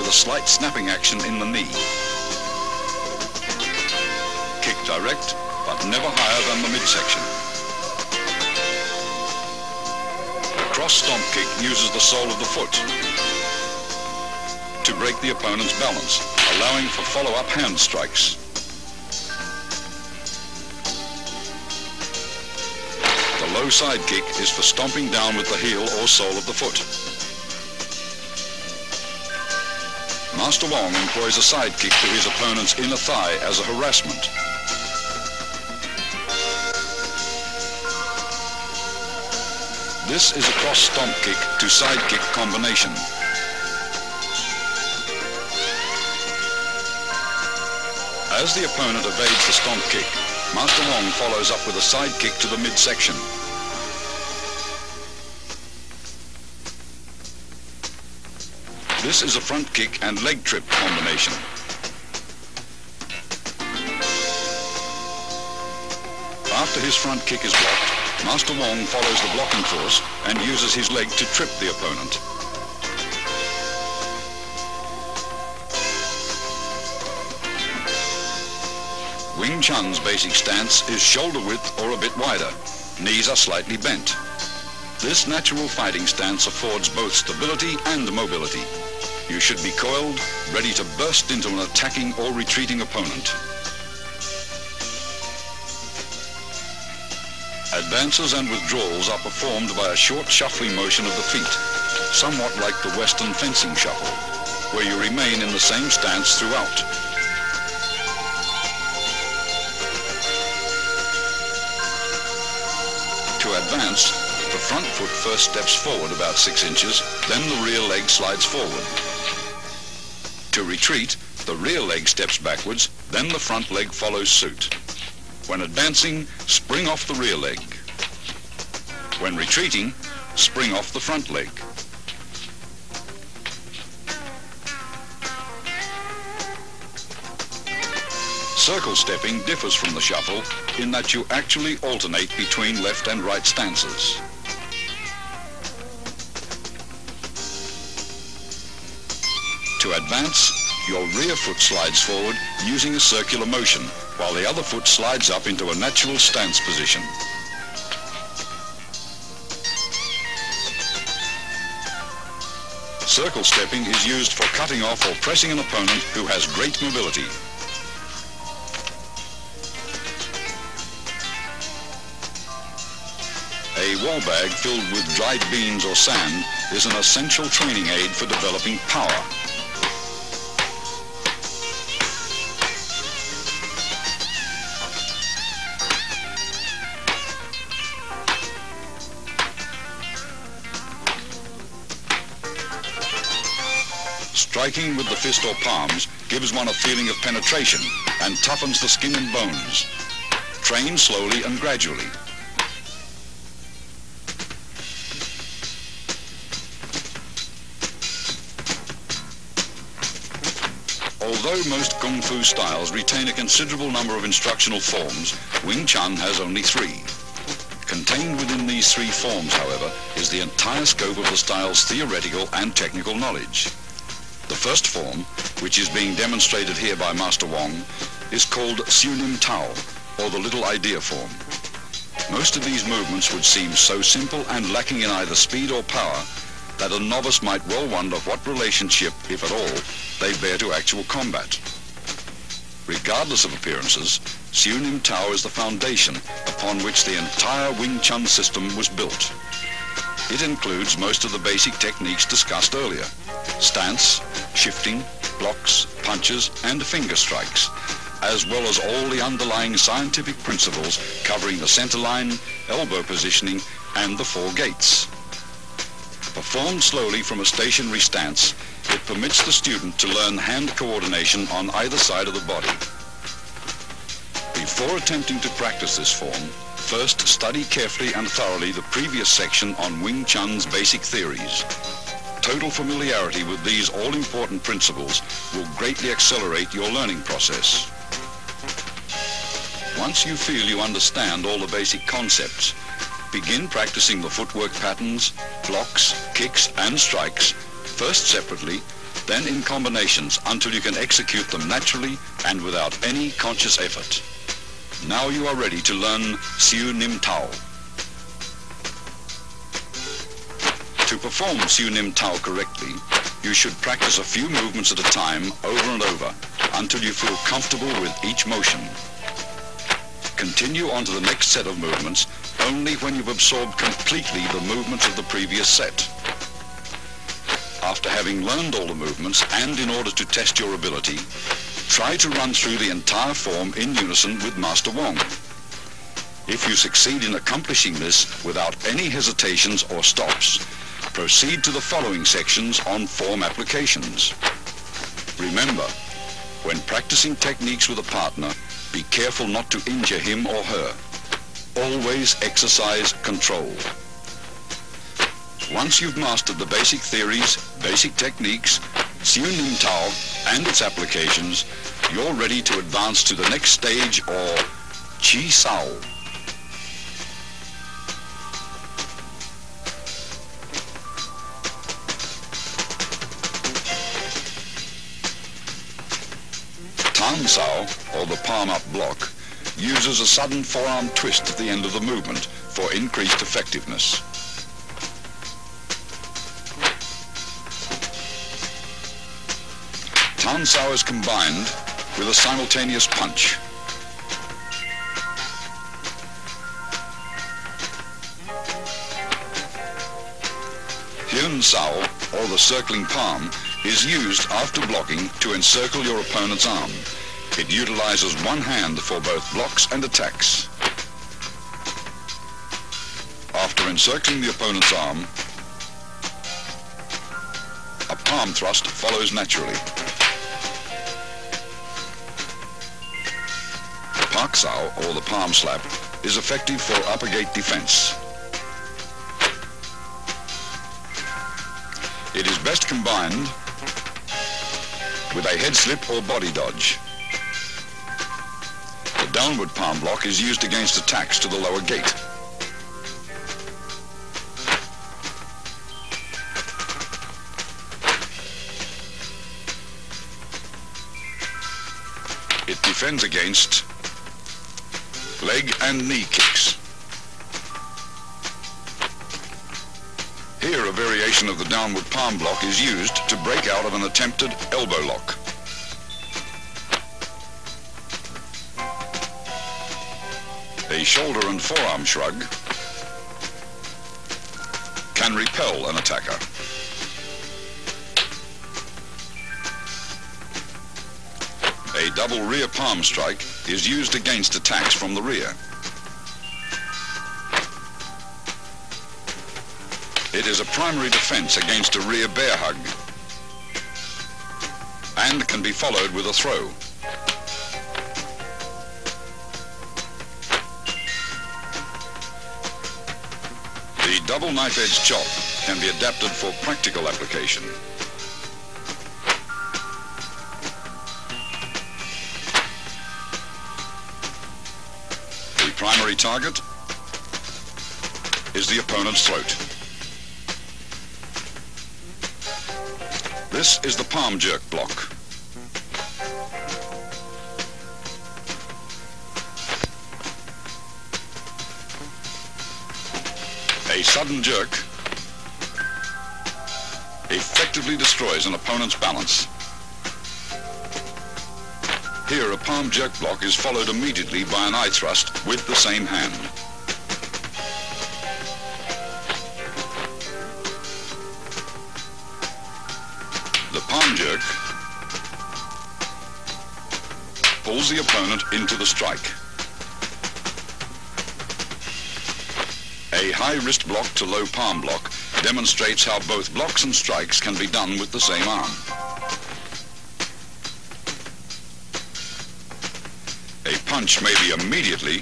with a slight snapping action in the knee. Kick direct, but never higher than the midsection. A cross stomp kick uses the sole of the foot to break the opponent's balance, allowing for follow-up hand strikes. The low side kick is for stomping down with the heel or sole of the foot. Master Wong employs a side kick to his opponent's inner thigh as a harassment. This is a cross stomp kick to side kick combination. As the opponent evades the stomp kick, Master Wong follows up with a side kick to the midsection. This is a front kick and leg trip combination. After his front kick is blocked, Master Wong follows the blocking force and uses his leg to trip the opponent. Wing Chun's basic stance is shoulder width or a bit wider. Knees are slightly bent. This natural fighting stance affords both stability and mobility. You should be coiled, ready to burst into an attacking or retreating opponent. Advances and withdrawals are performed by a short shuffling motion of the feet, somewhat like the Western fencing shuffle, where you remain in the same stance throughout. To advance, the front foot first steps forward about 6 inches, then the rear leg slides forward. To retreat, the rear leg steps backwards, then the front leg follows suit. When advancing, spring off the rear leg. When retreating, spring off the front leg. Circle stepping differs from the shuffle in that you actually alternate between left and right stances. To advance, your rear foot slides forward using a circular motion, while the other foot slides up into a natural stance position. Circle stepping is used for cutting off or pressing an opponent who has great mobility. A wall bag filled with dried beans or sand is an essential training aid for developing power. Striking with the fist or palms gives one a feeling of penetration and toughens the skin and bones. Train slowly and gradually. Although most Kung Fu styles retain a considerable number of instructional forms, Wing Chun has only 3. Contained within these 3 forms, however, is the entire scope of the style's theoretical and technical knowledge. The first form, which is being demonstrated here by Master Wong, is called Shun Tao, or the Little Idea form. Most of these movements would seem so simple and lacking in either speed or power that a novice might well wonder what relationship, if at all, they bear to actual combat. Regardless of appearances, Shun Tao is the foundation upon which the entire Wing Chun system was built. It includes most of the basic techniques discussed earlier: stance, shifting, blocks, punches, and finger strikes, as well as all the underlying scientific principles covering the center line, elbow positioning, and the 4 gates. Performed slowly from a stationary stance, it permits the student to learn hand coordination on either side of the body. Before attempting to practice this form, first study carefully and thoroughly the previous section on Wing Chun's basic theories. Total familiarity with these all-important principles will greatly accelerate your learning process. Once you feel you understand all the basic concepts, begin practicing the footwork patterns, blocks, kicks, and strikes, first separately, then in combinations until you can execute them naturally and without any conscious effort. Now you are ready to learn Siu Nim Tao. To perform Siu Nim Tao correctly, you should practice a few movements at a time over and over until you feel comfortable with each motion. Continue on to the next set of movements only when you've absorbed completely the movements of the previous set. After having learned all the movements and in order to test your ability, try to run through the entire form in unison with Master Wong. If you succeed in accomplishing this without any hesitations or stops, proceed to the following sections on form applications. Remember, when practicing techniques with a partner, be careful not to injure him or her. Always exercise control. Once you've mastered the basic theories, basic techniques, Siu Nim Tao and its applications, you're ready to advance to the next stage, or Chi Sao. Tan Sao, or the palm-up block, uses a sudden forearm twist at the end of the movement for increased effectiveness. Tan Sao is combined with a simultaneous punch. Hyun Sao, or the circling palm, is used after blocking to encircle your opponent's arm. It utilizes one hand for both blocks and attacks. After encircling the opponent's arm, a palm thrust follows naturally. Pak Sao, or the palm slap, is effective for upper gate defense. It is best combined with a head slip or body dodge. The downward palm block is used against attacks to the lower gate. It defends against leg and knee kicks. Here, a variation of the downward palm block is used to break out of an attempted elbow lock. A shoulder and forearm shrug can repel an attacker. A double rear palm strike is used against attacks from the rear. It is a primary defense against a rear bear hug and can be followed with a throw. The double knife-edge chop can be adapted for practical application. The primary target is the opponent's throat. This is the palm jerk block. A sudden jerk effectively destroys an opponent's balance. Here, a palm jerk block is followed immediately by an eye thrust with the same hand. The palm jerk pulls the opponent into the strike. A high wrist block to low palm block demonstrates how both blocks and strikes can be done with the same arm. A punch may be immediately